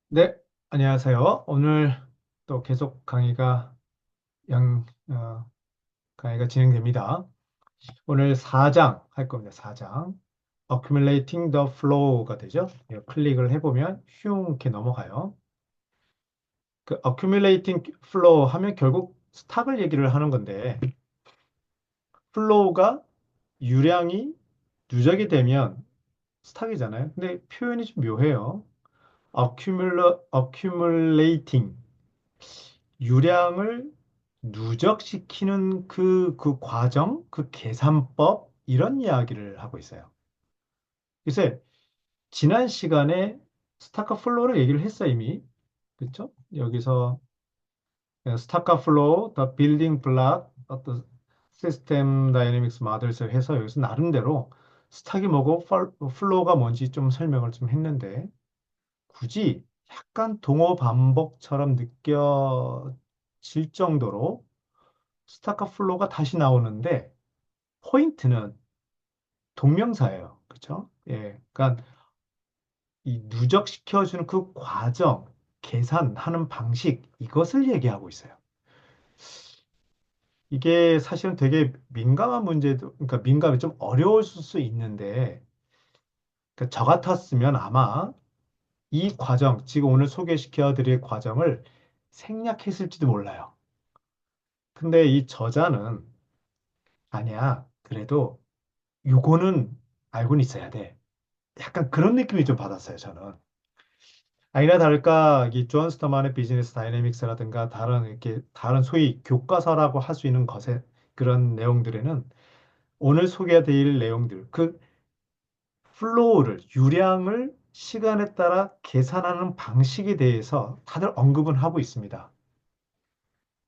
네, 안녕하세요. 오늘 또 계속 양, 강의가 진행됩니다. 오늘 4장 할 겁니다. 4장. Accumulating the Flow가 되죠. 클릭을 해보면 흉 이렇게 넘어가요. 그 Accumulating Flow 하면 결국 스탁을 얘기를 하는 건데, 플로우가 유량이 누적이 되면 스탁이잖아요. 근데 표현이 좀 묘해요. Accumulating. 유량을 누적시키는 그 과정, 그 계산법, 이런 이야기를 하고 있어요. 그래서 지난 시간에 스타카 플로우를 얘기를 했어요, 이미. 그렇죠? 여기서 스타카 플로우, the building block of the system dynamics models를 해서 여기서 나름대로 스탁이 뭐고 플로우가 뭔지 좀 설명을 좀 했는데 굳이 약간 동어 반복처럼 느껴질 정도로 스타카 플로우가 다시 나오는데 포인트는 동명사예요. 그렇죠? 예. 그러니까 이 누적시켜주는 그 과정, 계산하는 방식 이것을 얘기하고 있어요. 이게 사실은 되게 민감한 문제도 그러니까 민감이 좀 어려울 수 있는데 그러니까 저 같았으면 아마 이 과정, 지금 오늘 소개시켜 드릴 과정을 생략했을지도 몰라요. 근데 이 저자는 아니야. 그래도 요거는 알고는 있어야 돼. 약간 그런 느낌이 좀 받았어요, 저는. 아니나 다를까, 이 존 스터만의 비즈니스 다이내믹스라든가 다른 소위 교과서라고 할 수 있는 것에 그런 내용들에는 오늘 소개해드릴 내용들, 그 플로우를, 유량을 시간에 따라 계산하는 방식에 대해서 다들 언급은 하고 있습니다.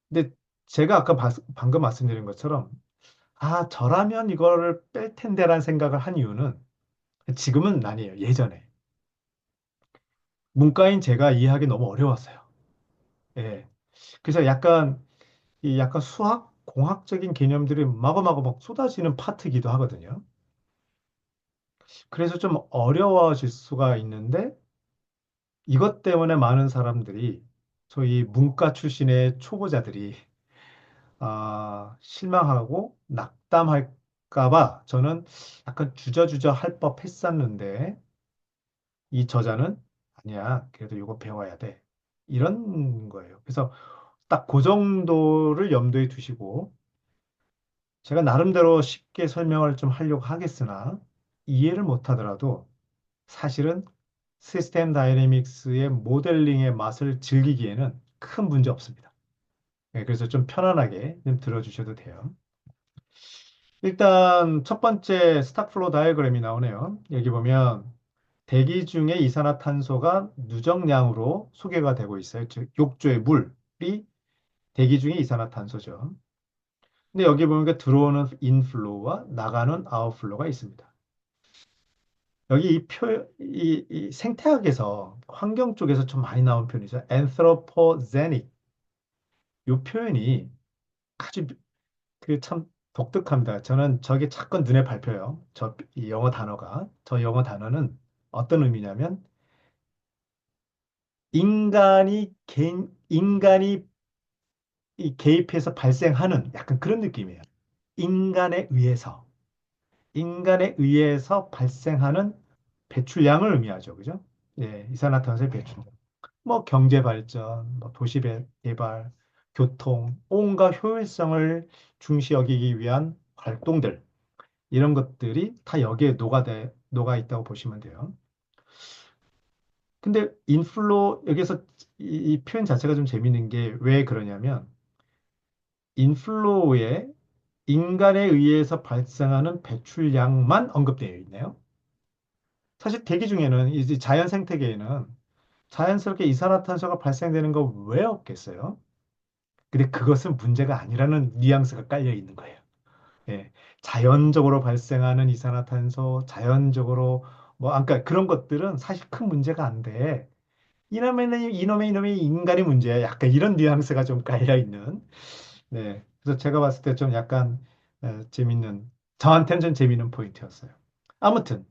근데 제가 아까 방금 말씀드린 것처럼, 아, 저라면 이거를 뺄 텐데라는 생각을 한 이유는 지금은 아니에요, 예전에. 문과인 제가 이해하기 너무 어려웠어요. 예. 그래서 약간 수학, 공학적인 개념들이 마구마구 막 쏟아지는 파트이기도 하거든요. 그래서 좀 어려워질 수가 있는데 이것 때문에 많은 사람들이 소위 문과 출신의 초보자들이 실망하고 낙담할까 봐 저는 약간 주저주저 할 법 했었는데 이 저자는 아니야. 그래도 이거 배워야 돼. 이런 거예요. 그래서 딱 그 정도를 염두에 두시고 제가 나름대로 쉽게 설명을 좀 하려고 하겠으나 이해를 못 하더라도 사실은 시스템 다이내믹스의 모델링의 맛을 즐기기에는 큰 문제 없습니다. 네, 그래서 좀 편안하게 좀 들어주셔도 돼요. 일단 첫 번째 스탁플로우 다이어그램이 나오네요. 여기 보면 대기 중에 이산화탄소가 누적량으로 소개가 되고 있어요. 즉 욕조의 물이 대기 중에 이산화탄소죠. 근데 여기 보면 들어오는 인플로우와 나가는 아웃플로우가 있습니다. 여기 이 생태학에서 환경 쪽에서 좀 많이 나온 표현이죠. anthropogenic. 이 표현이 아주 그 참 독특합니다. 저는 저게 자꾸 눈에 밟혀요. 이 영어 단어가. 저 영어 단어는 어떤 의미냐면 인간이 이 개입해서 발생하는 약간 그런 느낌이에요. 인간에 의해서. 인간에 의해서 발생하는 배출량을 의미하죠. 그죠? 네, 이산화탄소의 배출량. 뭐 경제 발전, 뭐 도시 개발, 교통, 온갖 효율성을 중시 여기기 위한 활동들, 이런 것들이 다 여기에 녹아 있다고 보시면 돼요. 근데 여기서 이 표현 자체가 좀 재밌는 게 왜 그러냐면, 인플로우에 인간에 의해서 발생하는 배출량만 언급되어 있네요. 사실 대기 중에는 이제 자연 생태계에는 자연스럽게 이산화탄소가 발생되는 거 왜 없겠어요? 근데 그것은 문제가 아니라는 뉘앙스가 깔려 있는 거예요. 예. 자연적으로 발생하는 이산화탄소, 자연적으로 그러니까 그런 것들은 사실 큰 문제가 안 돼. 이놈의 인간의 문제야. 약간 이런 뉘앙스가 좀 깔려 있는. 네. 그래서 제가 봤을 때 좀 약간 재밌는, 저한테는 좀 재밌는 포인트였어요. 아무튼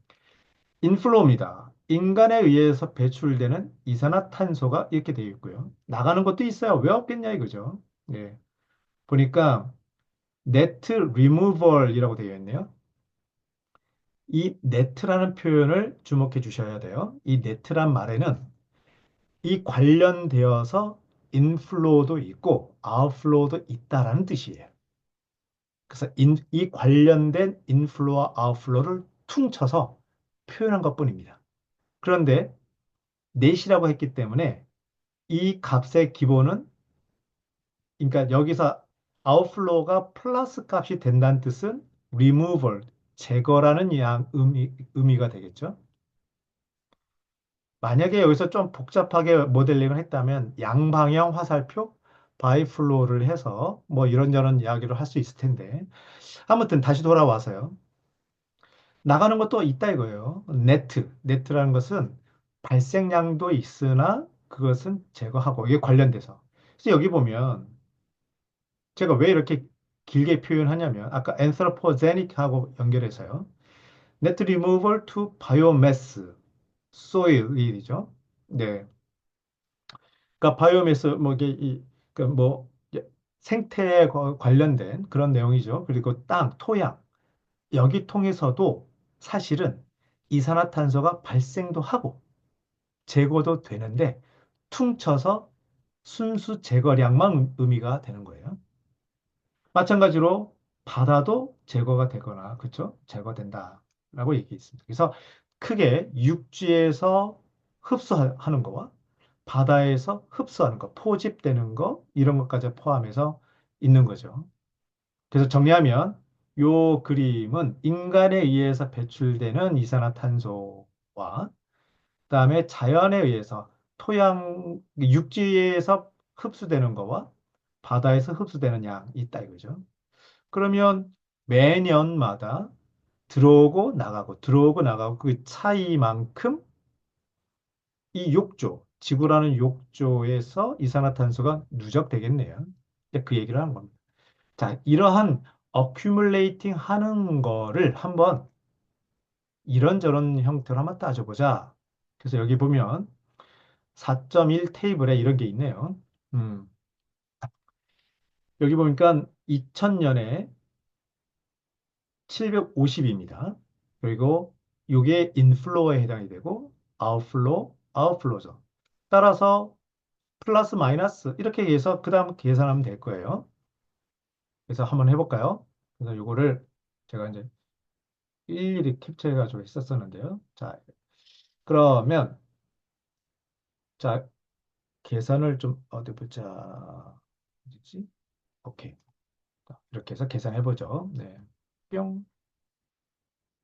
인플로우입니다. 인간에 의해서 배출되는 이산화탄소가 이렇게 되어 있고요. 나가는 것도 있어요. 왜 없겠냐 이거죠. 예. 보니까 net removal이라고 되어 있네요. 이 net라는 표현을 주목해 주셔야 돼요. 이 net란 말에는 이 관련되어서 인플로우도 있고 아웃플로우도 있다라는 뜻이에요. 그래서 이 관련된 인플로우와 아웃플로우를 퉁쳐서 표현한 것뿐입니다. 그런데 넷이라고 했기 때문에 이 값의 기본은 그러니까 여기서 아웃플로우가 플러스 값이 된다는 뜻은 removal, 제거라는 의미가 되겠죠. 만약에 여기서 좀 복잡하게 모델링을 했다면 양방향 화살표, 바이플로우를 해서 뭐 이런저런 이야기를 할 수 있을 텐데 아무튼 다시 돌아와서요. 나가는 것도 있다 이거예요. 네트라는 것은 발생량도 있으나 그것은 제거하고 이게 관련돼서. 그래서 여기 보면 제가 왜 이렇게 길게 표현하냐면 아까 anthropogenic하고 연결해서요. net removal to biomass, soil이죠. 네. 그러니까 바이오매스 뭐 이게 그뭐 생태에 관련된 그런 내용이죠. 그리고 땅, 토양 여기 통해서도 사실은 이산화탄소가 발생도 하고 제거도 되는데 퉁쳐서 순수 제거량만 의미가 되는 거예요. 마찬가지로 바다도 제거가 되거나 그렇죠? 제거된다라고 얘기했습니다. 그래서 크게 육지에서 흡수하는 거와 바다에서 흡수하는 거, 포집되는 거 이런 것까지 포함해서 있는 거죠. 그래서 정리하면 요 그림은 인간에 의해서 배출되는 이산화탄소와 그다음에 자연에 의해서 육지에서 흡수되는 거와 바다에서 흡수되는 양이 있다 이거죠. 그러면 매년마다 들어오고 나가고 그 차이만큼 이 욕조, 지구라는 욕조에서 이산화탄소가 누적되겠네요. 이제 그 얘기를 하는 겁니다. 자, 이러한 어큐뮬레이팅 하는 거를 한번 이런저런 형태로 한번 따져보자. 그래서 여기 보면 4.1 테이블에 이런 게 있네요. 음, 여기 보니까 2000년에 750입니다. 그리고 이게 인플로어에 해당이 되고 아웃플로우죠. 따라서 플러스 마이너스 이렇게 해서 그 다음 계산하면 될 거예요. 그래서 한번 해볼까요? 그래서 이거를 제가 이제 일일이 캡처해가지고 했었었는데요. 자, 그러면 자 계산을 좀 어디 보자. 어디지? 오케이. 자, 이렇게 해서 계산해보죠. 네. 뿅,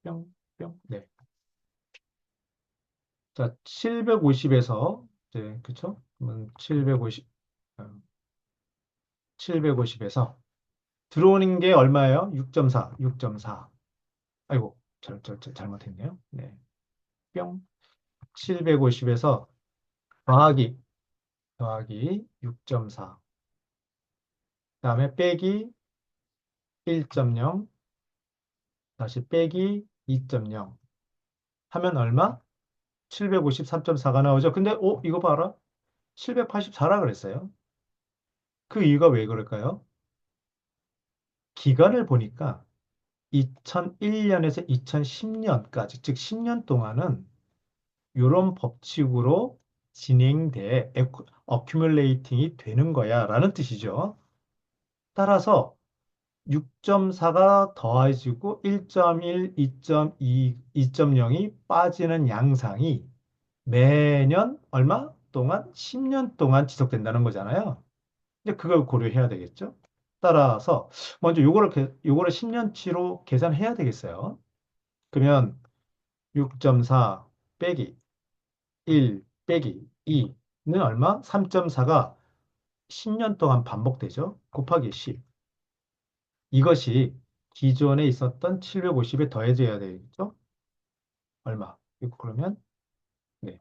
뿅, 뿅. 네. 자, 750에서 이제 그쵸? 그러면 750, 750에서 들어오는 게 얼마예요? 6.4, 6.4. 아이고, 잘못했네요. 네. 뿅. 750에서 더하기 6.4. 그다음에 빼기 1.0, 다시 빼기 2.0 하면 얼마? 753.4가 나오죠. 근데 이거 봐라. 784라 그랬어요. 그 이유가 왜 그럴까요? 기간을 보니까 2001년에서 2010년까지, 즉 10년 동안은 이런 법칙으로 진행돼 어큐뮬레이팅이 되는 거야 라는 뜻이죠. 따라서 6.4가 더해지고 1.1, 2.2, 2.0이 빠지는 양상이 매년 얼마 동안? 10년 동안 지속된다는 거잖아요. 이제 그걸 고려해야 되겠죠. 따라서 먼저 요거를 10년치로 계산해야 되겠어요. 그러면 6.4 빼기 1 빼기 2는 얼마? 3.4가 10년 동안 반복되죠. 곱하기 10. 이것이 기존에 있었던 750에 더해져야 되겠죠? 얼마? 그러면 네.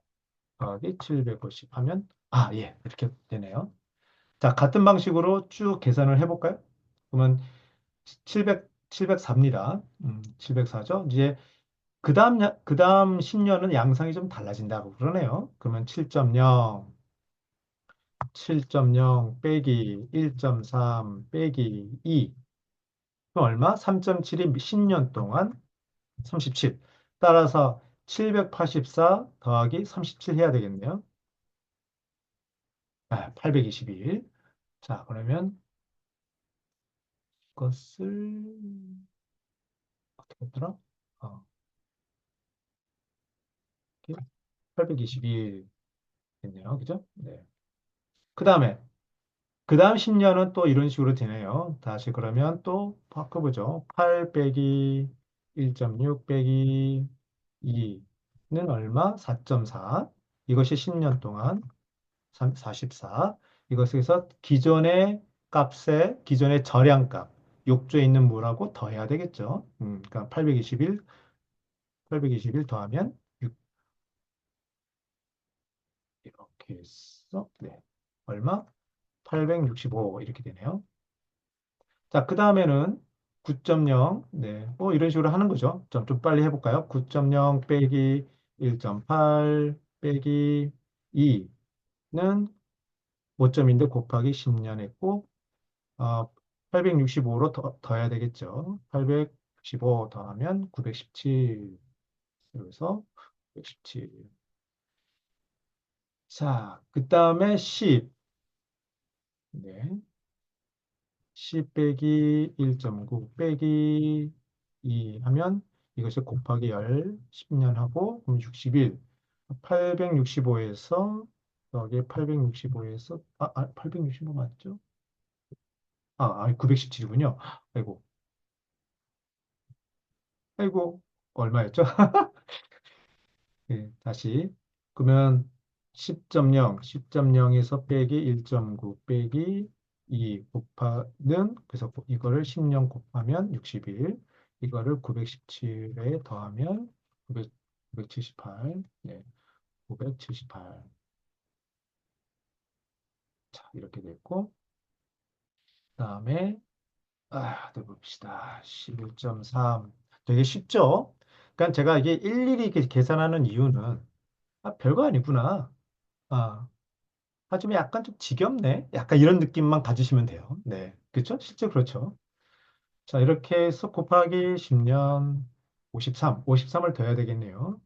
더하기 750 하면 예. 이렇게 되네요. 자, 같은 방식으로 쭉 계산을 해볼까요? 그러면 704입니다. 704죠? 이제 그 다음 10년은 양상이 좀 달라진다고 그러네요. 그러면 7.0, 7.0 빼기 1.3 빼기 2. 그럼 얼마? 3.7이 10년 동안 37. 따라서 784 더하기 37 해야 되겠네요. 아, 821. 자, 그러면 이것을 어떻게 했더라? 어, 821 됐네요. 그죠? 네. 그 다음에 그 다음 10년은 또 이런 식으로 되네요. 다시 그러면 또 바꿔보죠. 8 빼기 1.6 빼기 2는 얼마? 4.4. 이것이 10년 동안 44. 이것에서 기존의 값에 기존의 절약값, 욕조에 있는 뭐라고 더해야 되겠죠. 그러니까 821 더하면 6 이렇게 해서 네. 얼마? 865 이렇게 되네요. 자, 그 다음에는 9.0, 네, 뭐 이런 식으로 하는 거죠. 좀 빨리 해볼까요? 9.0 빼기 1.8 빼기 2는 5점인데 곱하기 10년 했고, 865로 더해야 되겠죠. 865 더하면 917. 그래서 917. 자, 그 다음에 10. 네. 10 빼기 1.9 빼기 2 하면 이것이 곱하기 10년 하고 그럼 61. 865에서 여기 865에서 865 맞죠? 917이군요. 아이고. 아이고. 얼마였죠? 네, 다시. 그러면 10.0, 10.0에서 빼기 1.9 빼기 2 곱하는, 그래서 이거를 10년 곱하면 61, 이거를 917에 더하면 900, 978, 네, 978. 자, 이렇게 됐고, 그 다음에, 또 봅시다. 11.3. 되게 쉽죠? 그러니까 제가 이게 일일이 이렇게 계산하는 이유는, 별거 아니구나. 아, 하지만 약간 좀 지겹네. 약간 이런 느낌만 가지시면 돼요. 네. 그렇죠? 실제 그렇죠. 자, 이렇게 해서 곱하기 10년 53을 더해야 되겠네요.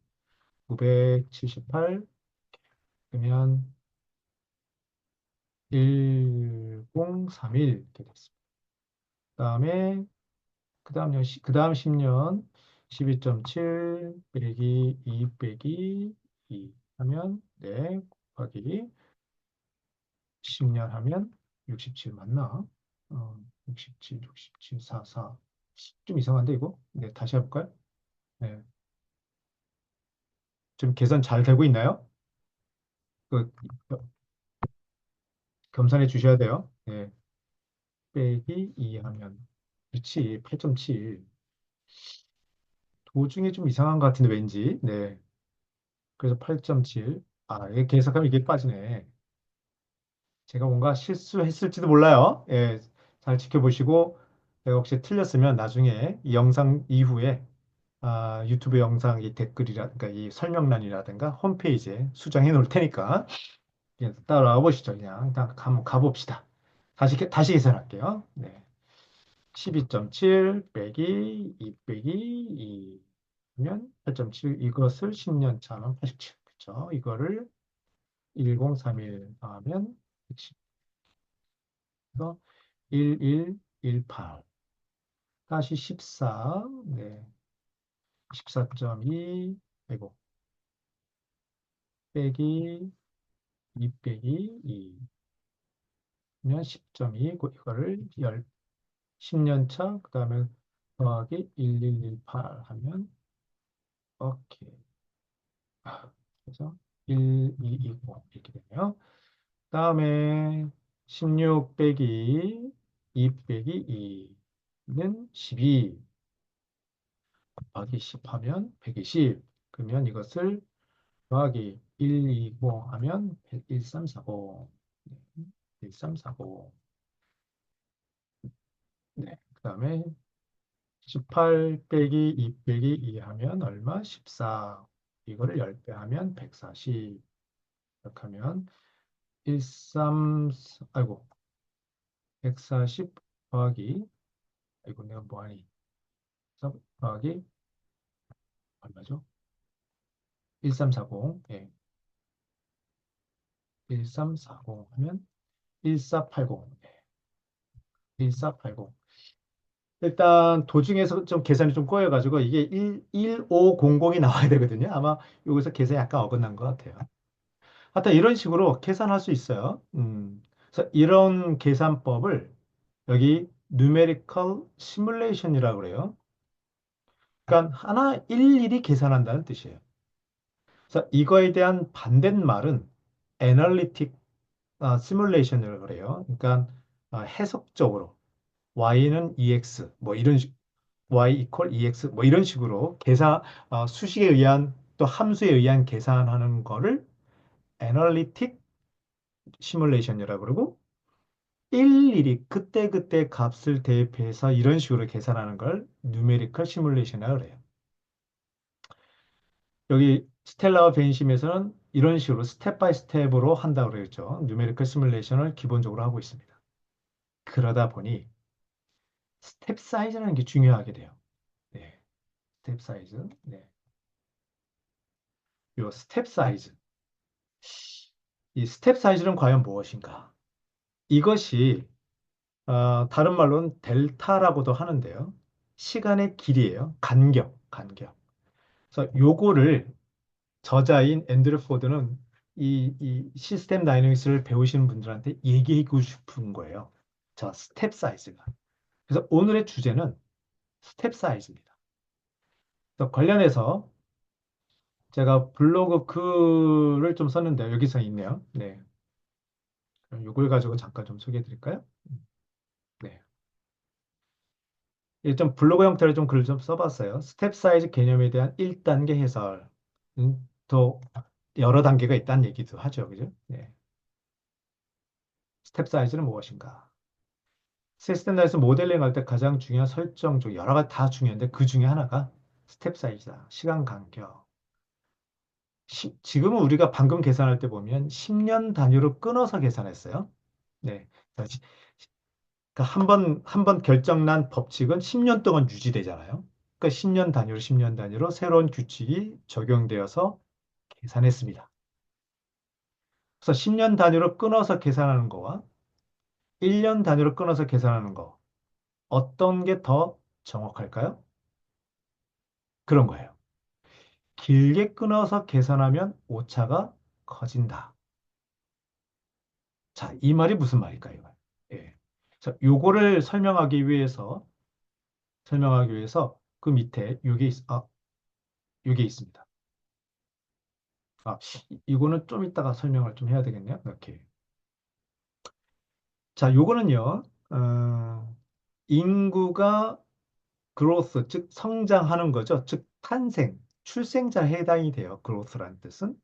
978 그러면 1031 이렇게 됐습니다. 그다음에 그다음 10년 12.7 빼기 2 빼기 2 하면 네 곱하기 10년 하면 67 맞나? 67, 67, 44. 좀 이상한데, 이거? 네, 다시 해볼까요? 네. 좀 계산 잘 되고 있나요? 그, 겸산해 주셔야 돼요. 네. 빼기 2 하면. 그렇지, 8.7. 도중에 좀 이상한 것 같은데, 왠지. 네. 그래서 8.7. 이게 계산하면 이게 빠지네. 제가 뭔가 실수했을지도 몰라요. 예, 잘 지켜보시고, 내가 혹시 틀렸으면 나중에 이 영상 이후에 유튜브 영상 이 댓글이라든가 이 설명란이라든가 홈페이지에 수정해 놓을 테니까 따라와 보시죠. 그냥 일단 한번 가봅시다. 다시 계산할게요. 네. 12.7 빼기 2 빼기 2면 8.7 이것을 10년 차면 87. 그렇죠? 이거를 1031 하면 110. 그래서 1118 다시 14. 네. 14.2 아이고 빼기 2 빼기 2면 10.2 이거를 10년 차 그다음에 더하기 1118 하면 오케이. 그래서 1220 이렇게 되네요. 다음에 16 빼기 2 빼기 2는 12 곱하기 10 하면 120. 그러면 이것을 더하기 120 하면 1340. 1340. 네. 그다음에 18 빼기 2 빼기 2 하면 얼마? 14. 이거를 10배 하면 140. 이렇게 하면 13, 아이고, 140 더하기, 아이고, 내가 뭐하니? 3 더하기, 얼마죠? 1340. 예. 1340 하면 1480. 예. 1480. 일단 도중에서 좀 계산이 좀 꼬여가지고 이게 1500이 나와야 되거든요. 아마 여기서 계산이 약간 어긋난 것 같아요. 하여튼 이런 식으로 계산할 수 있어요. 그래서 이런 계산법을 여기 numerical simulation이라고 그래요. 그러니까 하나 일일이 계산한다는 뜻이에요. 그래서 이거에 대한 반대말은 analytic simulation이라고 그래요. 그러니까 해석적으로 y는 ex 뭐 이런 식 y equal ex 뭐 이런 식으로 수식에 의한 또 함수에 의한 계산하는 거를 analytic simulation이라고 그러고 일일이 그때그때 값을 대입해서 이런 식으로 계산하는 걸 numerical simulation이라고 그래요. 여기 스텔라와 벤심에서는 이런 식으로 스텝 바이 스텝으로 한다고 그랬죠. numerical simulation을 기본적으로 하고 있습니다. 그러다 보니 스텝 사이즈라는 게 중요하게 돼요. 네, 스텝 사이즈. 네. 요 스텝 사이즈. 이 스텝 사이즈는 과연 무엇인가? 이것이 다른 말로는 델타라고도 하는데요. 시간의 길이에요. 간격. 그래서 요거를 저자인 앤드류 포드는 이 시스템 다이내믹스를 배우시는 분들한테 얘기하고 싶은 거예요. 저 스텝 사이즈가. 그래서 오늘의 주제는 스텝 사이즈입니다. 그래서 관련해서 제가 블로그 글을 좀 썼는데 여기서 있네요. 네. 그럼 이걸 가지고 잠깐 좀 소개해 드릴까요? 네. 일단 블로그 형태로 좀 글을 좀 써봤어요. 스텝 사이즈 개념에 대한 1단계 해설. 또 여러 단계가 있다는 얘기도 하죠. 그죠? 네. 스텝 사이즈는 무엇인가? 시스템 내에서 모델링 할 때 가장 중요한 설정 중 여러 가지 다 중요한데 그 중에 하나가 스텝 사이즈다. 시간 간격. 지금은 우리가 방금 계산할 때 보면 10년 단위로 끊어서 계산했어요. 네. 그러니까 한 번 결정난 법칙은 10년 동안 유지되잖아요. 그러니까 10년 단위로 새로운 규칙이 적용되어서 계산했습니다. 그래서 10년 단위로 끊어서 계산하는 거와 1년 단위로 끊어서 계산하는 거 어떤 게 더 정확할까요? 그런 거예요. 길게 끊어서 계산하면 오차가 커진다. 자, 이 말이 무슨 말일까요? 예. 자, 요거를 설명하기 위해서 그 밑에 요게 있습니다. 이거는 좀 이따가 설명을 좀 해야 되겠네요. 이렇게. 자, 요거는요, 인구가 growth, 즉 성장하는 거죠. 즉 출생자에 해당이 돼요. growth라는 뜻은.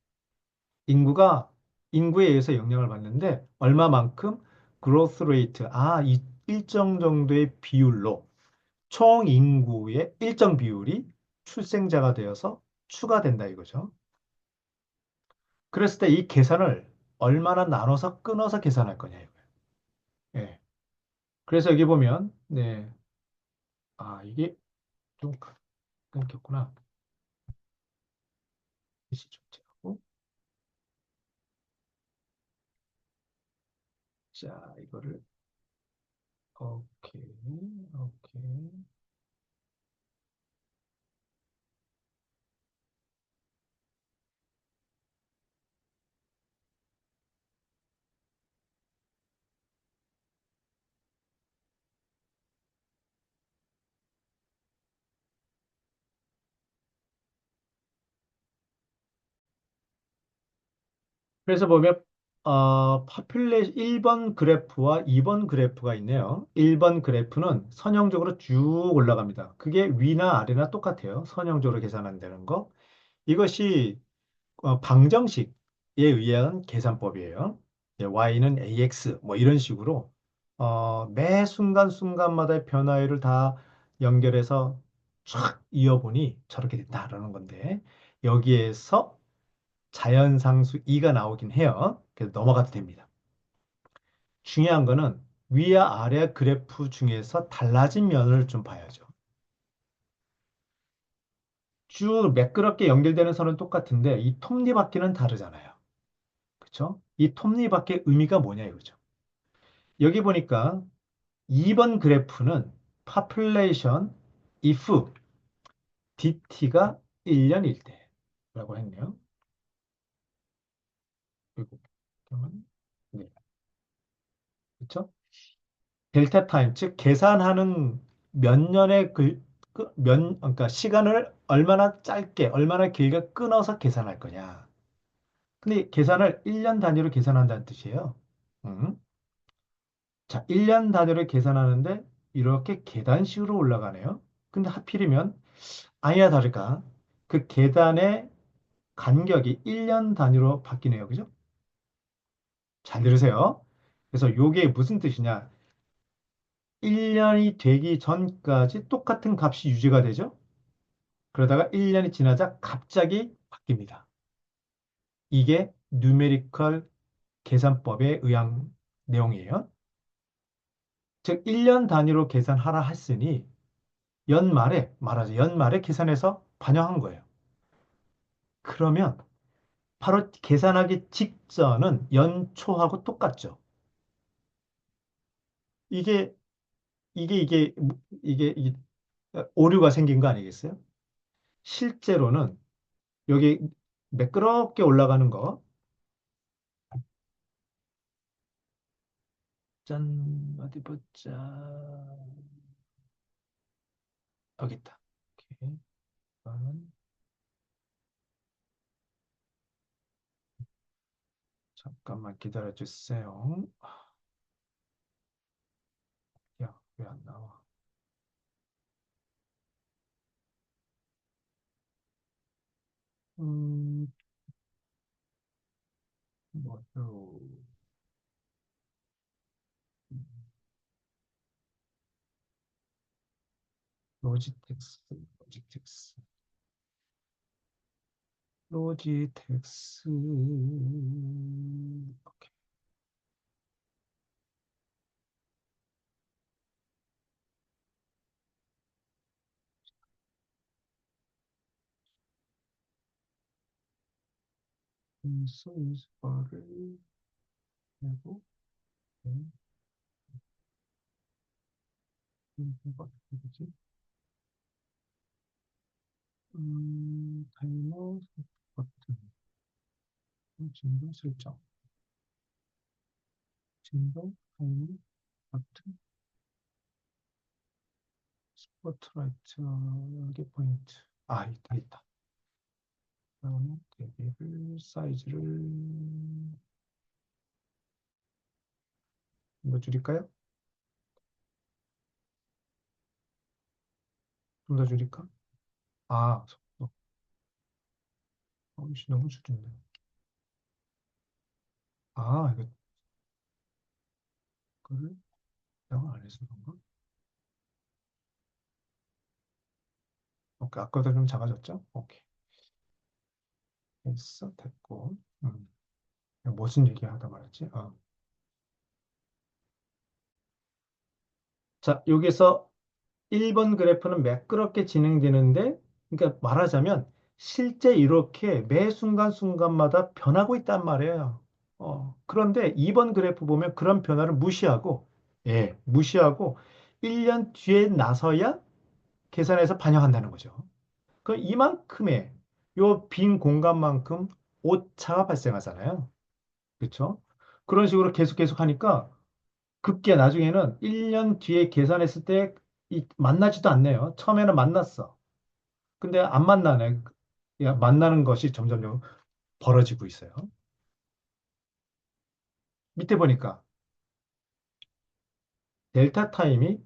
인구가 인구에 의해서 영향을 받는데 얼마만큼 growth rate, 이 일정 정도의 비율로 총 인구의 일정 비율이 출생자가 되어서 추가된다 이거죠. 그랬을 때 이 계산을 얼마나 나눠서 끊어서 계산할 거냐 이거예요. 예. 그래서 여기 보면 네. 이게 좀 끊겼구나. 다시 좀 제하고. 자, 이거를 오케이. 오케이. 그래서 보면 파퓰레 1번 그래프와 2번 그래프가 있네요. 1번 그래프는 선형적으로 쭉 올라갑니다. 그게 위나 아래나 똑같아요. 선형적으로 계산한다는 거. 이것이 방정식에 의한 계산법이에요. y는 ax 뭐 이런 식으로 매 순간순간마다의 변화율을 다 연결해서 촥 이어보니 저렇게 됐다라는 건데 여기에서 자연상수 2가 나오긴 해요. 그래서 넘어가도 됩니다. 중요한 거는 위와 아래 그래프 중에서 달라진 면을 좀 봐야죠. 쭉 매끄럽게 연결되는 선은 똑같은데 이 톱니바퀴는 다르잖아요. 그렇죠? 이 톱니바퀴의 의미가 뭐냐 이거죠. 여기 보니까 2번 그래프는 population if DT가 1년일 때라고 했네요. 그리고 그러면 네. 그렇죠? 델타 타임 즉 계산하는 몇 년의 그러니까 시간을 얼마나 짧게 얼마나 길게 끊어서 계산할 거냐. 근데 계산을 1년 단위로 계산한다는 뜻이에요. 음. 자, 1년 단위로 계산하는데 이렇게 계단식으로 올라가네요. 근데 하필이면 아니나 다를까 그 계단의 간격이 1년 단위로 바뀌네요. 그죠? 잘 들으세요. 그래서 요게 무슨 뜻이냐? 1년이 되기 전까지 똑같은 값이 유지가 되죠? 그러다가 1년이 지나자 갑자기 바뀝니다. 이게 뉴메리컬 계산법에 의한 내용이에요. 즉, 1년 단위로 계산하라 했으니 연말에 계산해서 반영한 거예요. 그러면 바로 계산하기 직전은 연초하고 똑같죠. 이게, 이게, 이게, 이게 오류가 생긴 거 아니겠어요? 실제로는 여기 매끄럽게 올라가는 거, 짠, 어디 보자. 여기 있다. 오케이. 이거는 잠깐만 기다려 주세요. 야, 왜 안 나와? 음, 뭐요? 로지텍스, 로지텍스, 로지텍스. 오케이. 인수인수를 내고, 이거 어떻게 되지? 타이머 버튼, 진동 설정, 진동 타이머 버튼, 스포트라이트, 여기 포인트. 아, 있다, 있다. 그러면 대비를, 사이즈를 좀 더 줄일까요? 좀 더 줄일까? 아, 속도. 씨, 너무 줄였네. 아, 이거를 영어 안 해서 그런가? 오케이, 아까보다 좀 작아졌죠? 오케이. 됐어, 됐고. 무슨 얘기 하다 말았지? 자, 여기서 1번 그래프는 매끄럽게 진행되는데, 그러니까 말하자면 실제 이렇게 매 순간순간마다 변하고 있단 말이에요. 그런데 2번 그래프 보면 그런 변화를 무시하고, 예, 무시하고 1년 뒤에 나서야 계산해서 반영한다는 거죠. 그 이만큼의 요 빈 공간만큼 오차가 발생하잖아요. 그렇죠? 그런 식으로 계속 하니까 급기야 나중에는 1년 뒤에 계산했을 때 만나지도 않네요. 처음에는 만났어. 근데 안 만나네. 야, 만나는 것이 점점 벌어지고 있어요. 밑에 보니까 델타 타임이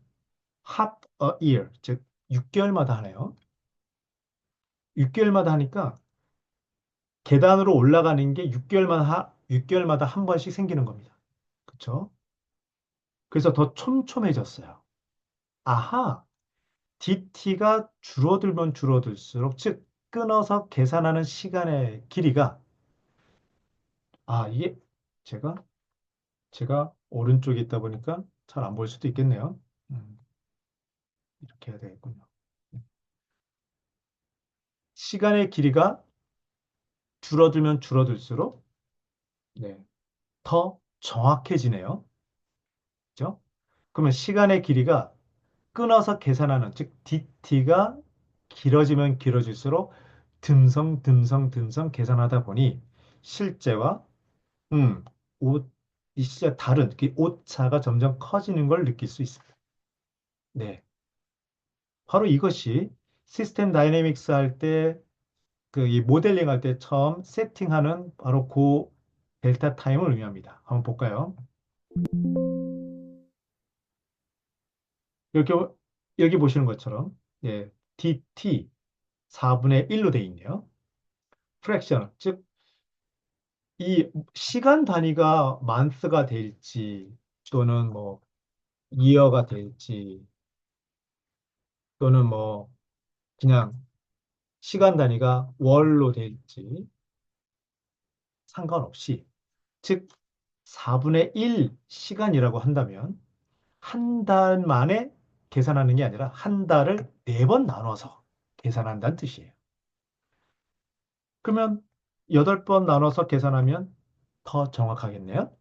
half a year, 즉 6개월마다 하네요. 6개월마다 하니까 계단으로 올라가는 게 6개월마다 한 번씩 생기는 겁니다. 그렇죠? 그래서 더 촘촘해졌어요. 아하, DT가 줄어들면 줄어들수록, 즉, 끊어서 계산하는 시간의 길이가, 이게 제가, 제가 오른쪽에 있다 보니까 잘 안 보일 수도 있겠네요. 음, 이렇게 해야 되겠군요. 시간의 길이가 줄어들면 줄어들수록, 네, 더 정확해지네요. 그죠? 그러면 시간의 길이가 끊어서 계산하는, 즉 DT가 길어지면 길어질수록 듬성 듬성 듬성 계산하다 보니 실제와 음, 옷, 이 진짜 다른 그 오차가 점점 커지는 걸 느낄 수 있습니다. 네. 바로 이것이 시스템 다이내믹스 할 때, 그 이 모델링 할 때 처음 세팅하는 바로 그 델타 타임을 의미합니다. 한번 볼까요? 여기, 여기 보시는 것처럼, 예, dt 4분의 1로 돼 있네요. 프랙션, 즉, 이 시간 단위가 만스가 될지, 또는 뭐, 이어가 될지, 또는 뭐, 그냥 시간 단위가 월로 될지 상관없이, 즉, 4분의 1 시간이라고 한다면, 한 달 만에 계산하는 게 아니라 한 달을 네 번 나눠서 계산한다는 뜻이에요. 그러면 8번 나눠서 계산하면 더 정확하겠네요.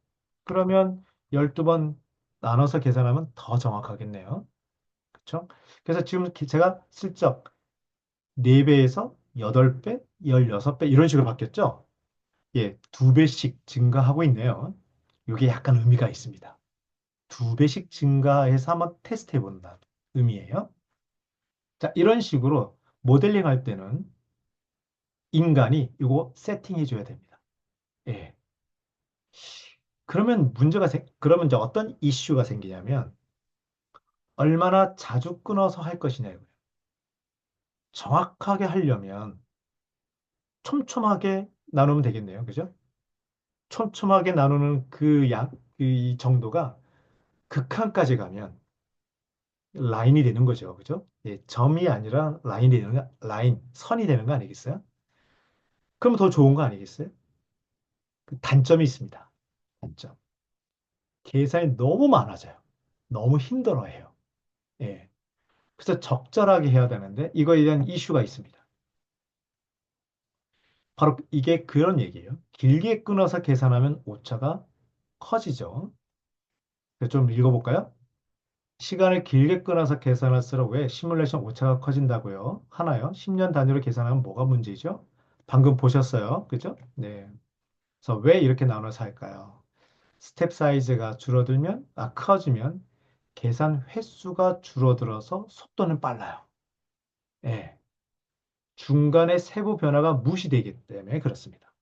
그러면 12번 나눠서 계산하면 더 정확하겠네요. 그렇죠? 그래서 지금 제가 슬쩍 4배에서 8배, 16배 이런 식으로 바뀌었죠? 예, 2배씩 증가하고 있네요. 이게 약간 의미가 있습니다. 2배씩 증가해서 한번 테스트 해본다 의미예요. 자, 이런 식으로 모델링 할 때는 인간이 이거 세팅해 줘야 됩니다. 예. 그러면 이제 어떤 이슈가 생기냐면 얼마나 자주 끊어서 할 것이냐 이거예요. 정확하게 하려면 촘촘하게 나누면 되겠네요. 그죠? 촘촘하게 나누는 그 정도가 극한까지 가면 라인이 되는 거죠. 그죠? 예, 점이 아니라 선이 되는 거 아니겠어요? 그러면 더 좋은 거 아니겠어요? 그 단점이 있습니다. 단점. 계산이 너무 많아져요. 너무 힘들어해요. 예. 그래서 적절하게 해야 되는데 이거에 대한 이슈가 있습니다. 바로 이게 그런 얘기예요. 길게 끊어서 계산하면 오차가 커지죠. 그래서 좀 읽어볼까요? 시간을 길게 끊어서 계산할수록 왜 시뮬레이션 오차가 커진다고요? 하나요? 10년 단위로 계산하면 뭐가 문제죠? 방금 보셨어요. 그죠? 네. 그래서 왜 이렇게 나눠서 할까요? 스텝 사이즈가 커지면 계산 횟수가 줄어들어서 속도는 빨라요. 예. 중간에 세부 변화가 무시되기 때문에 그렇습니다.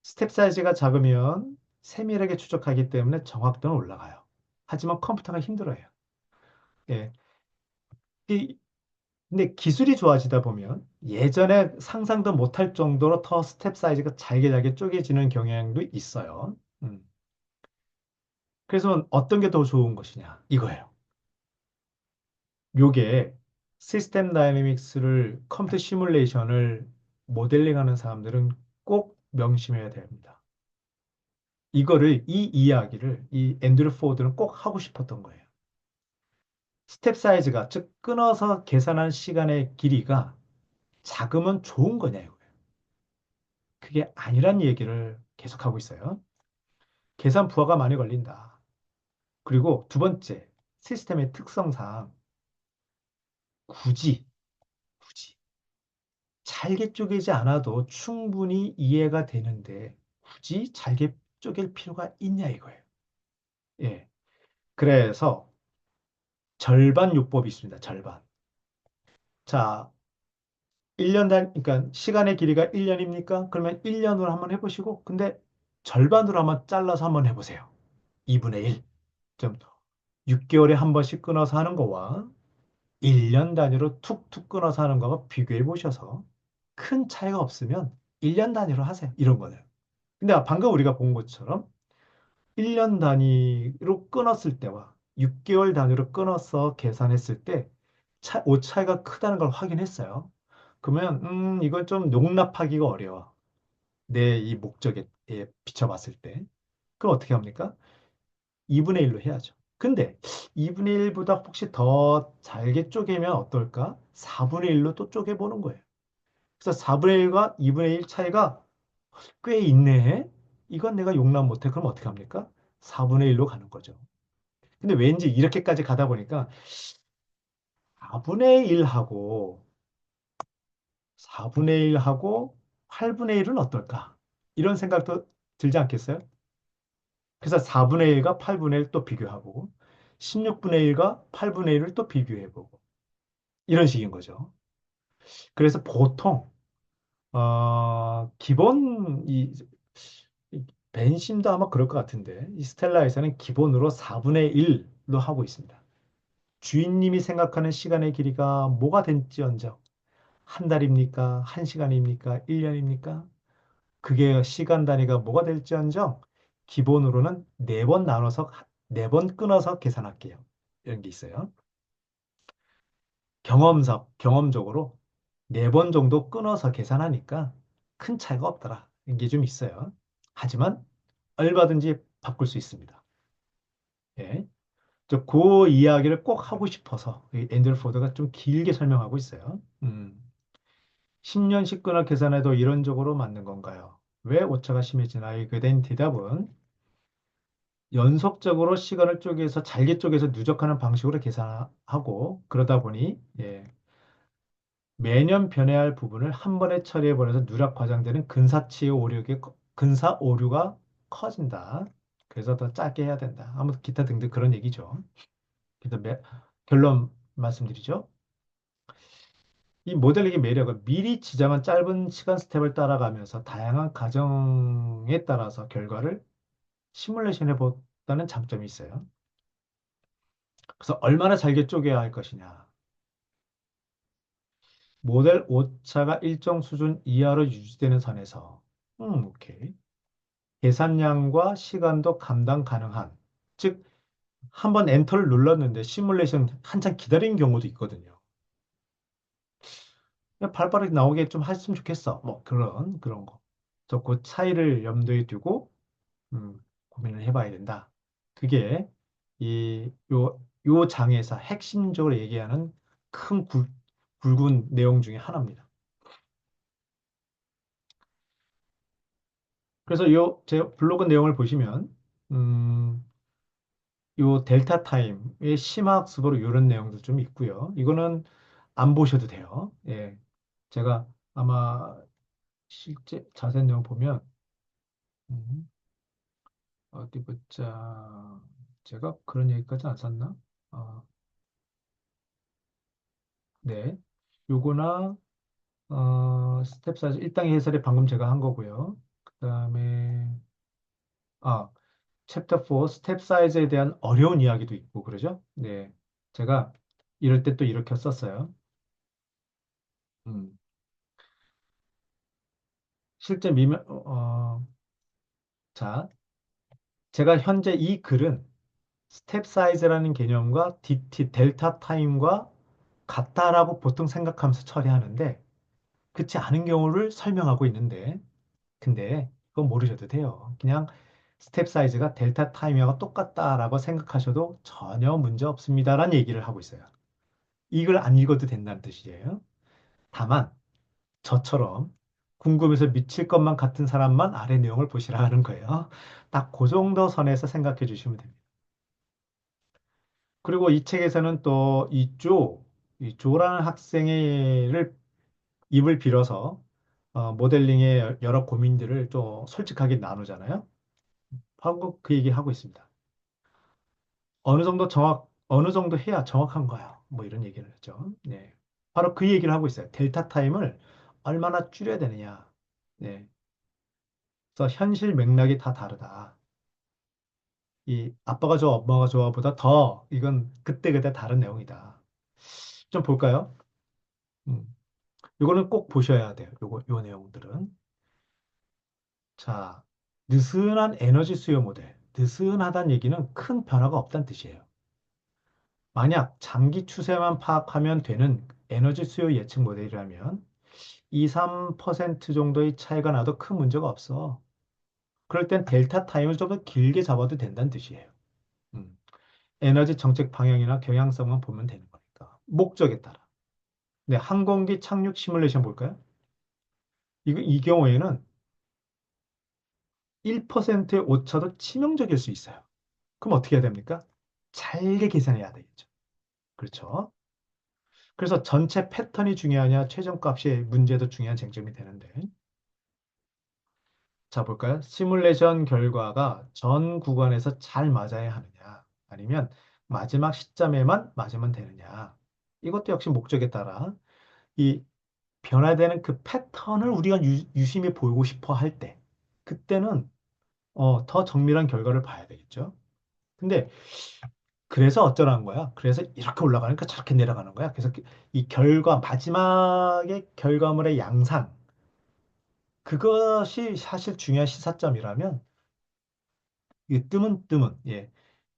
스텝 사이즈가 작으면 세밀하게 추적하기 때문에 정확도는 올라가요. 하지만 컴퓨터가 힘들어요. 예. 이- 근데 기술이 좋아지다 보면 예전에 상상도 못할 정도로 더 스텝 사이즈가 잘게 잘게 쪼개지는 경향도 있어요. 그래서 어떤 게 더 좋은 것이냐? 이거예요. 요게 시스템 다이내믹스를 컴퓨터 시뮬레이션을 모델링하는 사람들은 꼭 명심해야 됩니다. 이 앤드류 포드는 꼭 하고 싶었던 거예요. 스텝 사이즈가, 즉, 끊어서 계산한 시간의 길이가 작으면 좋은 거냐, 이거예요. 그게 아니란 얘기를 계속하고 있어요. 계산 부하가 많이 걸린다. 그리고 두 번째, 시스템의 특성상 굳이, 굳이 잘게 쪼개지 않아도 충분히 이해가 되는데 굳이 잘게 쪼갤 필요가 있냐, 이거예요. 예. 그래서 절반 요법이 있습니다. 절반. 자, 그러니까 시간의 길이가 1년입니까? 그러면 1년으로 한번 해보시고, 근데 절반으로 한번 잘라서 한번 해보세요. 2분의 1. 좀 6개월에 한 번씩 끊어서 하는 거와 1년 단위로 툭툭 끊어서 하는 거가 비교해 보셔서 큰 차이가 없으면 1년 단위로 하세요. 이런 거는. 근데 방금 우리가 본 것처럼 1년 단위로 끊었을 때와 6개월 단위로 끊어서 계산했을 때 오차이가 크다는 걸 확인했어요. 그러면, 이건 좀 용납하기가 어려워. 내 이 목적에 비춰봤을 때. 그럼 어떻게 합니까? 2분의 1로 해야죠. 근데 2분의 1보다 혹시 더 잘게 쪼개면 어떨까? 4분의 1로 또 쪼개보는 거예요. 그래서 4분의 1과 2분의 1 차이가 꽤 있네. 이건 내가 용납 못해. 그럼 어떻게 합니까? 4분의 1로 가는 거죠. 근데 왠지 이렇게까지 가다 보니까 4분의 1하고 4분의 1하고 8분의 1은 어떨까? 이런 생각도 들지 않겠어요? 그래서 4분의 1과 8분의 1 또 비교하고 16분의 1과 8분의 1을 또 비교해보고 이런 식인 거죠. 그래서 보통 기본 이 벤심도 아마 그럴 것 같은데 이 스텔라에서는 기본으로 4분의 1로 하고 있습니다. 주인님이 생각하는 시간의 길이가 뭐가 될지언정 한 달입니까? 한 시간입니까? 1년입니까? 그게 시간 단위가 뭐가 될지언정 기본으로는 네 번 나눠서 네 번 끊어서 계산할게요. 이런 게 있어요. 경험적으로 네 번 정도 끊어서 계산하니까 큰 차이가 없더라. 이게 좀 있어요. 하지만 얼마든지 바꿀 수 있습니다. 예. 그 이야기를 꼭 하고 싶어서 앤드루 포드가 좀 길게 설명하고 있어요. 10년씩 끊어 계산해도 이론적으로 맞는 건가요? 왜 오차가 심해지나요? 그에 대한 대답은 연속적으로 시간을 쪼개서 잘게 쪼개서 누적하는 방식으로 계산하고 그러다 보니 매년 변해야 할 부분을 한 번에 처리해 버려서 누락 과장되는 근사 오류가 커진다. 그래서 더 짧게 해야 된다. 아무튼 기타 등등 그런 얘기죠. 그래서 결론 말씀드리죠. 이 모델링의 매력은 미리 지정한 짧은 시간 스텝을 따라가면서 다양한 가정에 따라서 결과를 시뮬레이션 해보다는 장점이 있어요. 그래서 얼마나 잘게 쪼개야 할 것이냐. 모델 오차가 일정 수준 이하로 유지되는 선에서, 오케이. 계산량과 시간도 감당 가능한. 즉, 한번 엔터를 눌렀는데 시뮬레이션 한참 기다리는 경우도 있거든요. 그냥 발빠르게 나오게 좀 했으면 좋겠어. 뭐 그런 거. 그 차이를 염두에 두고 고민을 해봐야 된다. 그게 요 장에서 핵심적으로 얘기하는 큰 굵은 내용 중에 하나입니다. 그래서 제 블로그 내용을 보시면 음, 요 델타 타임의 심화학습으로 이런 내용도 좀 있고요. 이거는 안 보셔도 돼요. 예. 제가 아마 실제 자세한 내용 보면 음, 어디 보자. 제가 그런 얘기까지 안 썼나? 어, 네. 요거나 스텝 사이즈 1단계 해설이 방금 제가 한 거고요. 그다음에 아, 챕터 4 스텝 사이즈에 대한 어려운 이야기도 있고 그러죠? 네. 제가 이럴 때 또 이렇게 썼어요. 음. 실제 자, 제가 현재 이 글은 스텝 사이즈라는 개념과 델타 타임과 같다라고 보통 생각하면서 처리하는데 그렇지 않은 경우를 설명하고 있는데 근데 그건 모르셔도 돼요. 그냥 스텝 사이즈가 델타 타임하고 똑같다라고 생각하셔도 전혀 문제 없습니다라는 얘기를 하고 있어요. 이걸 안 읽어도 된다는 뜻이에요. 다만 저처럼 궁금해서 미칠 것만 같은 사람만 아래 내용을 보시라 하는 거예요. 딱 그 정도 선에서 생각해 주시면 됩니다. 그리고 이 책에서는 또 이 조라는 학생을 입을 빌어서 모델링의 여러 고민들을 또 솔직하게 나누잖아요. 하고 그 얘기 하고 있습니다. 어느 정도 해야 정확한 거야. 뭐 이런 얘기를 했죠. 네. 바로 그 얘기를 하고 있어요. 델타 타임을 얼마나 줄여야 되느냐. 네. 그래서 현실 맥락이 다 다르다. 이 아빠가 좋아, 엄마가 좋아보다 더 이건 그때그때 다른 내용이다. 좀 볼까요? 음. 이거는 꼭 보셔야 돼요. 요 내용들은. 자, 느슨한 에너지 수요 모델. 느슨하다는 얘기는 큰 변화가 없다는 뜻이에요. 만약 장기 추세만 파악하면 되는 에너지 수요 예측 모델이라면 2, 3% 정도의 차이가 나도 큰 문제가 없어. 그럴 땐 델타 타임을 좀 더 길게 잡아도 된다는 뜻이에요. 음. 에너지 정책 방향이나 경향성만 보면 되는 거니까. 목적에 따라. 네, 항공기 착륙 시뮬레이션 볼까요? 이 경우에는 1%의 오차도 치명적일 수 있어요. 그럼 어떻게 해야 됩니까? 잘게 계산해야 되겠죠. 그렇죠? 그래서 전체 패턴이 중요하냐, 최종값이 문제도 중요한 쟁점이 되는데. 자, 볼까요? 시뮬레이션 결과가 전 구간에서 잘 맞아야 하느냐, 아니면 마지막 시점에만 맞으면 되느냐. 이것도 역시 목적에 따라 이 변화되는 그 패턴을 우리가 유심히 보고 싶어 할 때, 그때는 더 정밀한 결과를 봐야 되겠죠. 근데 그래서 어쩌라는 거야? 그래서 이렇게 올라가니까 저렇게 내려가는 거야. 그래서 이 결과, 마지막의 결과물의 양상, 그것이 사실 중요한 시사점이라면, 이 뜨문뜨문, 예,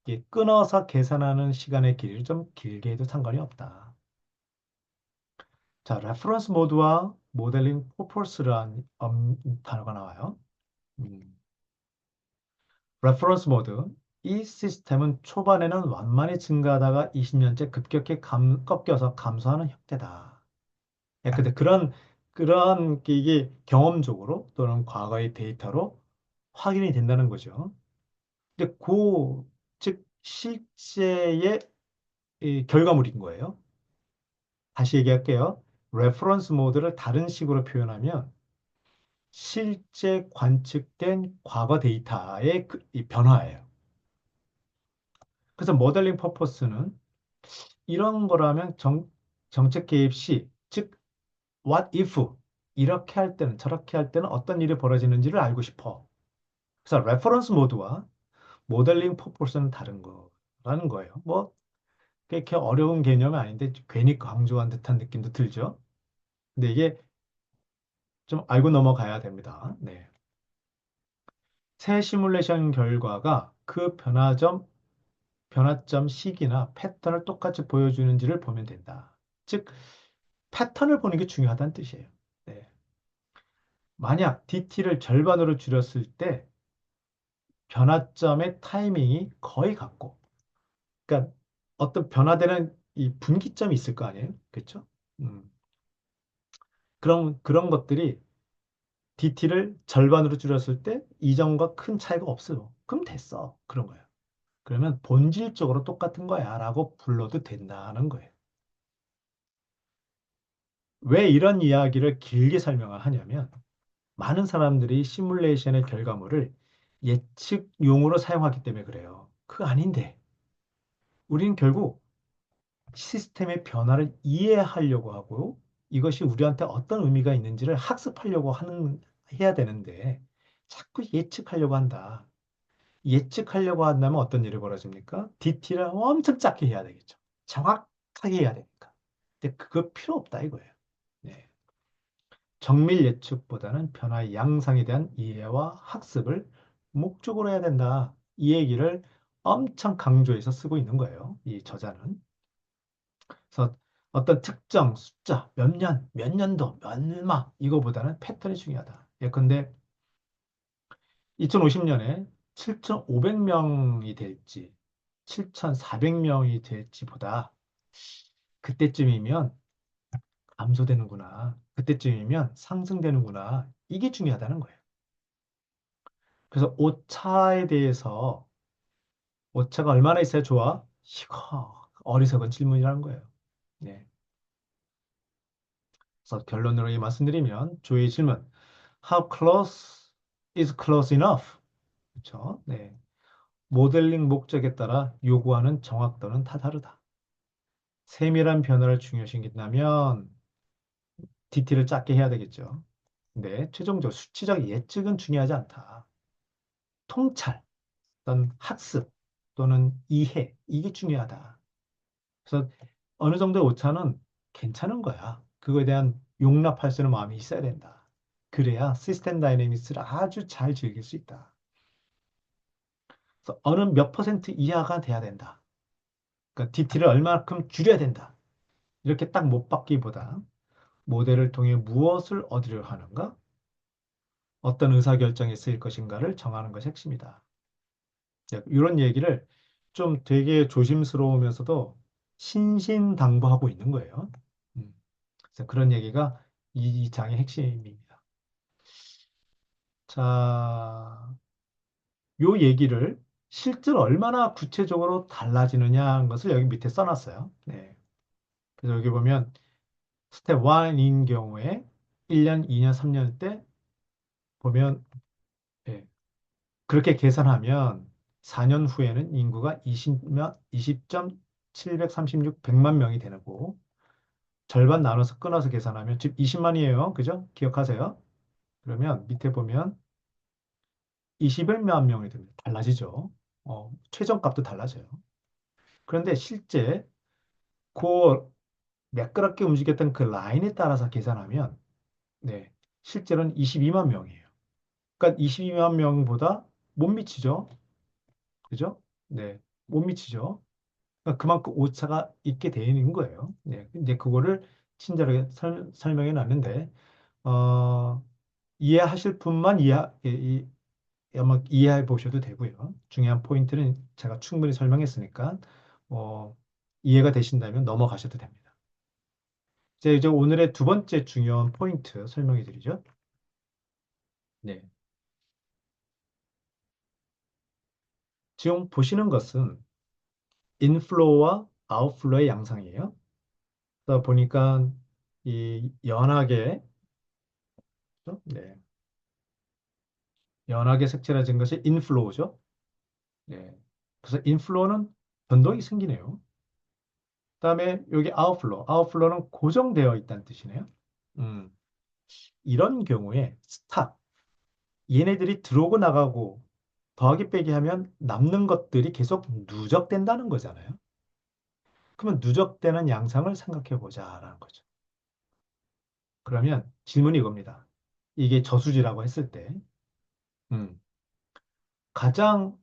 이 끊어서 계산하는 시간의 길이를 좀 길게 해도 상관이 없다. 자, 레퍼런스 모드와 모델링 퍼포스라는 단어가 나와요. 음, 레퍼런스 모드. 이 시스템은 초반에는 완만히 증가하다가 20년째 급격히 꺾여서 감소하는 형태다. 예, 근데 그런 게 이게 경험적으로 또는 과거의 데이터로 확인이 된다는 거죠. 근데 즉 실제의 이 결과물인 거예요. 다시 얘기할게요. 레퍼런스 모드를 다른 식으로 표현하면 실제 관측된 과거 데이터의 이 변화예요. 그래서 모델링 퍼포스는 이런 거라면 정책 개입 시, 즉 what if 이렇게 할 때는 저렇게 할 때는 어떤 일이 벌어지는지를 알고 싶어. 그래서 레퍼런스 모드와 모델링 퍼포스는 다른 거라는 거예요. 뭐 그렇게 어려운 개념이 아닌데 괜히 강조한 듯한 느낌도 들죠. 근데 이게 좀 알고 넘어가야 됩니다. 네. 새 시뮬레이션 결과가 그 변화점 시기나 패턴을 똑같이 보여주는지를 보면 된다. 즉, 패턴을 보는 게 중요하다는 뜻이에요. 네. 만약 DT를 절반으로 줄였을 때 변화점의 타이밍이 거의 같고, 그러니까 어떤 변화되는 이 분기점이 있을 거 아니에요? 그렇죠? 음, 그런 것들이 DT를 절반으로 줄였을 때 이전과 큰 차이가 없어요. 그럼 됐어. 그런 거예요. 그러면 본질적으로 똑같은 거야 라고 불러도 된다는 거예요. 왜 이런 이야기를 길게 설명을 하냐면 많은 사람들이 시뮬레이션의 결과물을 예측용으로 사용하기 때문에 그래요. 그거 아닌데 우리는 결국 시스템의 변화를 이해하려고 하고 이것이 우리한테 어떤 의미가 있는지를 학습하려고 해야 되는데 자꾸 예측하려고 한다. 예측하려고 한다면 어떤 일이 벌어집니까? DT를 엄청 작게 해야 되겠죠. 정확하게 해야 되니까. 근데 그거 필요 없다 이거예요. 네. 정밀 예측보다는 변화의 양상에 대한 이해와 학습을 목적으로 해야 된다. 이 얘기를 엄청 강조해서 쓰고 있는 거예요. 이 저자는. 그래서 어떤 특정 숫자, 몇 년, 몇 년도, 얼마 이거보다는 패턴이 중요하다. 예컨대 2050년에 7,500명이 될지 7,400명이 될지보다 그때쯤이면 감소되는구나. 그때쯤이면 상승되는구나. 이게 중요하다는 거예요. 그래서 오차에 대해서 오차가 얼마나 있어야 좋아? 이거 어리석은 질문이라는 거예요. 네. 그래서 결론으로 말씀드리면 조의 질문 How close is close enough? 그렇죠? 네. 모델링 목적에 따라 요구하는 정확도는 다 다르다. 세밀한 변화를 중요시한다면 DT를 작게 해야 되겠죠. 근데 최종적 수치적 예측은 중요하지 않다. 통찰, 어떤 학습 또는 이해 이게 중요하다. 그래서 어느 정도의 오차는 괜찮은 거야. 그거에 대한 용납할 수 있는 마음이 있어야 된다. 그래야 시스템 다이내믹스를 아주 잘 즐길 수 있다. 그래서 어느 몇 퍼센트 이하가 돼야 된다. 그러니까 DT를 얼마큼 줄여야 된다. 이렇게 딱 못 받기보다 모델을 통해 무엇을 얻으려 하는가? 어떤 의사결정에 쓰일 것인가를 정하는 것이 핵심이다. 이런 얘기를 좀 되게 조심스러우면서도 신신당부하고 있는 거예요. 음, 그래서 그런 얘기가 이 장의 핵심입니다. 자, 요 얘기를 실제로 얼마나 구체적으로 달라지느냐 하는 것을 여기 밑에 써놨어요. 네. 그래서 여기 보면 스텝 1인 경우에 1년, 2년, 3년 때 보면 예, 그렇게 계산하면 4년 후에는 인구가 20.736 100만 명이 되고 절반 나눠서 끊어서 계산하면 즉 20만이에요. 그죠? 기억하세요? 그러면 밑에 보면 21만 명이 됩니다. 달라지죠. 최저값도 달라져요. 그런데 실제 그 매끄럽게 움직였던 그 라인에 따라서 계산하면 네, 실제로는 22만 명이에요. 그러니까 22만 명보다 못 미치죠. 그죠? 네, 못 미치죠. 그러니까 그만큼 오차가 있게 되는 거예요. 네, 이제 그거를 친절하게 설명해 놨는데 이해하실 분만 아마 이해해 보셔도 되고요. 중요한 포인트는 제가 충분히 설명했으니까 이해가 되신다면 넘어가셔도 됩니다. 이제 오늘의 두 번째 중요한 포인트 설명해 드리죠. 네. 지금 보시는 것은 인플로우와 아웃플로우의 양상이에요. 그러다 보니까 이 그죠? 네. 연하게 색칠해진 것이 인플로우죠. 네. 그래서 인플로우는 변동이 생기네요. 그다음에 여기 아웃플로우는 고정되어 있다는 뜻이네요. 음, 이런 경우에 스탑, 얘네들이 들어오고 나가고 더하기 빼기 하면 남는 것들이 계속 누적된다는 거잖아요. 그러면 누적되는 양상을 생각해 보자라는 거죠. 그러면 질문이 이겁니다. 이게 저수지라고 했을 때, 음, 가장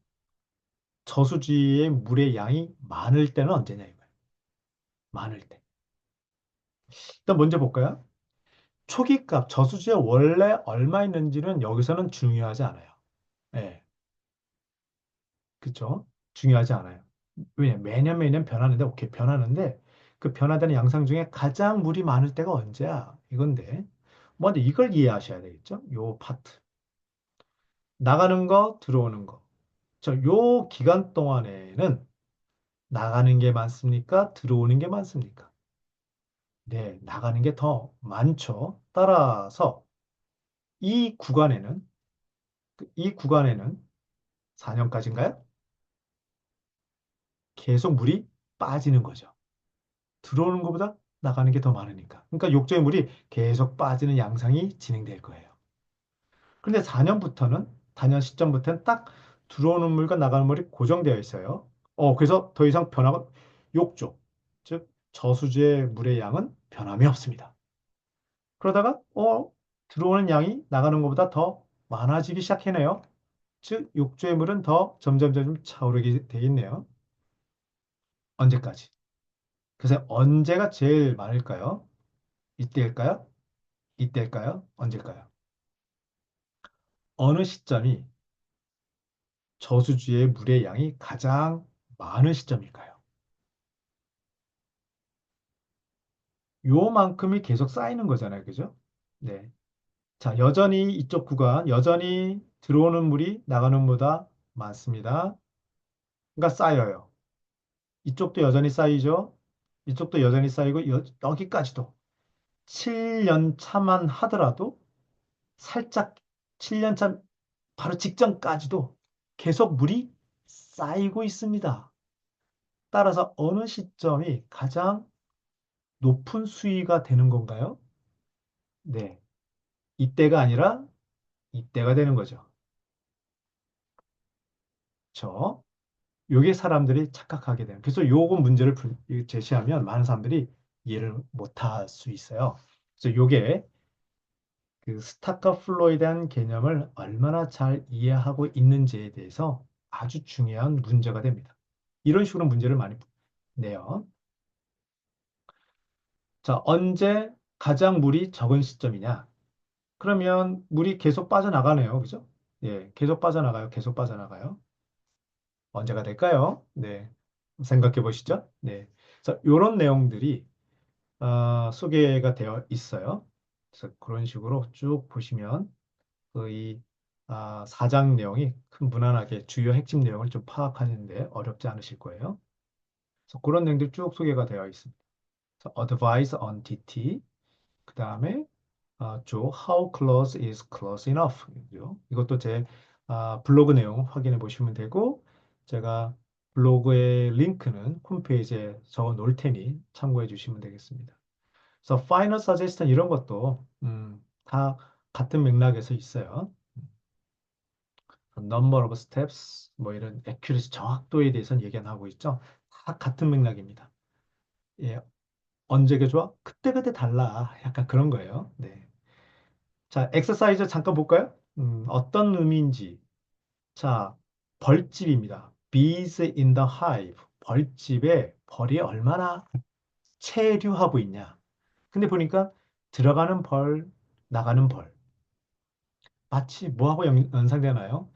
저수지의 물의 양이 많을 때는 언제냐 이거예요. 많을 때. 일단 먼저 볼까요? 초기값, 저수지에 원래 얼마 있는지는 여기서는 중요하지 않아요. 예, 그쵸? 중요하지 않아요. 왜냐, 매년 변하는데, 오케이, 변하는데, 그 변화되는 양상 중에 가장 물이 많을 때가 언제야? 이건데, 먼저 이걸 이해하셔야 되겠죠? 요 파트. 나가는 거, 들어오는 거. 요 기간 동안에는 나가는 게 많습니까? 들어오는 게 많습니까? 네, 나가는 게 더 많죠. 따라서 이 구간에는, 이 구간에는 4년까지인가요? 계속 물이 빠지는 거죠. 들어오는 것보다 나가는 게 더 많으니까. 그러니까 욕조의 물이 계속 빠지는 양상이 진행될 거예요. 그런데 4년부터는, 4년 시점부터는 딱 들어오는 물과 나가는 물이 고정되어 있어요. 그래서 더 이상 변화가, 욕조, 즉 저수지의 물의 양은 변함이 없습니다. 그러다가, 들어오는 양이 나가는 것보다 더 많아지기 시작해네요. 즉, 욕조의 물은 더 점점 차오르게 돼 있네요. 언제까지? 그래서 언제가 제일 많을까요? 이때일까요? 이때일까요? 언제일까요? 어느 시점이 저수지의 물의 양이 가장 많은 시점일까요? 요만큼이 계속 쌓이는 거잖아요. 그죠? 네. 자, 여전히 이쪽 구간, 여전히 들어오는 물이 나가는 물보다 많습니다. 그러니까 쌓여요. 이쪽도 여전히 쌓이죠? 이쪽도 여전히 쌓이고, 여기까지도 7년 차만 하더라도 살짝 7년 차 바로 직전까지도 계속 물이 쌓이고 있습니다. 따라서 어느 시점이 가장 높은 수위가 되는 건가요? 네. 이때가 아니라 이때가 되는 거죠. 저 요게 사람들이 착각하게 돼요. 그래서 요거 문제를 제시하면 많은 사람들이 이해를 못할 수 있어요. 그래서 요게 그 스타카 플로에 대한 개념을 얼마나 잘 이해하고 있는지에 대해서 아주 중요한 문제가 됩니다. 이런 식으로 문제를 많이 네요. 자, 언제 가장 물이 적은 시점이냐? 그러면 물이 계속 빠져나가네요. 그죠? 예, 계속 빠져나가요. 계속 빠져나가요. 언제가 될까요? 네. 생각해 보시죠. 네. 자, 요런 내용들이 소개가 되어 있어요. 그래서 그런 식으로 쭉 보시면 그이 4장 내용이 큰 무난하게 주요 핵심 내용을 좀 파악하는데 어렵지 않으실 거예요. 그래서 그런 내용들 쭉 소개가 되어 있습니다. 그래서 advice on DT, 그 다음에 조 how close is close enough. 이것도 제 블로그 내용 확인해 보시면 되고 제가 블로그의 링크는 홈페이지에 적어 놓을 테니 참고해 주시면 되겠습니다. 그래서 final suggestion 이런 것도 다 같은 맥락에서 있어요. number of steps 뭐 이런 accuracy 정확도에 대해서는 얘기 안 하고 있죠. 다 같은 맥락입니다. 예, 언제가 좋아? 그때그때 달라. 약간 그런 거예요. 네. 자, 엑서사이즈 잠깐 볼까요? 어떤 의미인지. 자, 벌집입니다. Bees in the hive. 벌집에 벌이 얼마나 체류하고 있냐. 근데 보니까 들어가는 벌, 나가는 벌. 마치 뭐하고 연상되나요?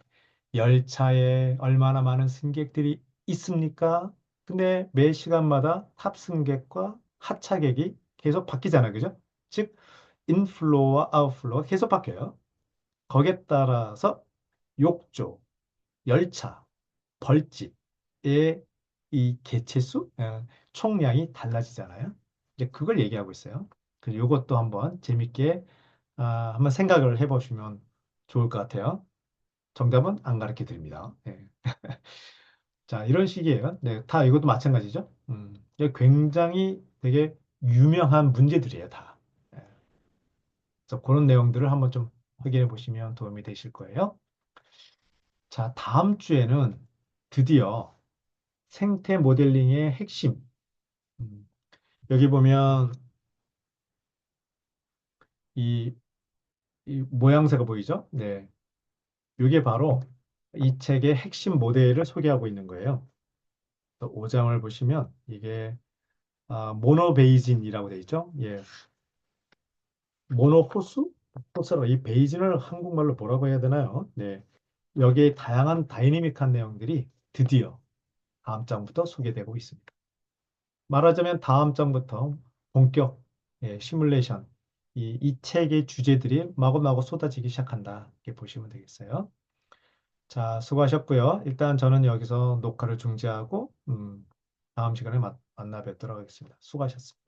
열차에 얼마나 많은 승객들이 있습니까? 근데 매 시간마다 탑승객과 하차객이 계속 바뀌잖아요. 그죠? 즉, 인플로우와 아웃플로우가 계속 바뀌어요. 거기에 따라서 욕조, 열차, 벌집의 이 개체수, 총량이 달라지잖아요. 이제 그걸 얘기하고 있어요. 그래서 이것도 한번 재밌게 한번 생각을 해보시면 좋을 것 같아요. 정답은 안 가르쳐 드립니다. 네. 자, 이런 식이에요. 네, 다 이것도 마찬가지죠. 이게 굉장히 되게 유명한 문제들이에요, 다. 네. 그래서 그런 내용들을 한번 좀 확인해 보시면 도움이 되실 거예요. 자, 다음 주에는 드디어 생태 모델링의 핵심. 음, 여기 보면 이, 이 모양새가 보이죠? 네. 이게 바로 이 책의 핵심 모델을 소개하고 있는 거예요. 5장을 보시면 이게 모노베이진이라고 돼 있죠? 예. 모노호수? 호수라고 이 베이진을 한국말로 뭐라고 해야 되나요? 네. 여기에 다양한 다이내믹한 내용들이 드디어 다음 장부터 소개되고 있습니다. 말하자면 다음 장부터 본격 시뮬레이션, 이 책의 주제들이 마구마구 쏟아지기 시작한다. 이렇게 보시면 되겠어요. 자, 수고하셨고요. 일단 저는 여기서 녹화를 중지하고 다음 시간에 만나 뵙도록 하겠습니다. 수고하셨습니다.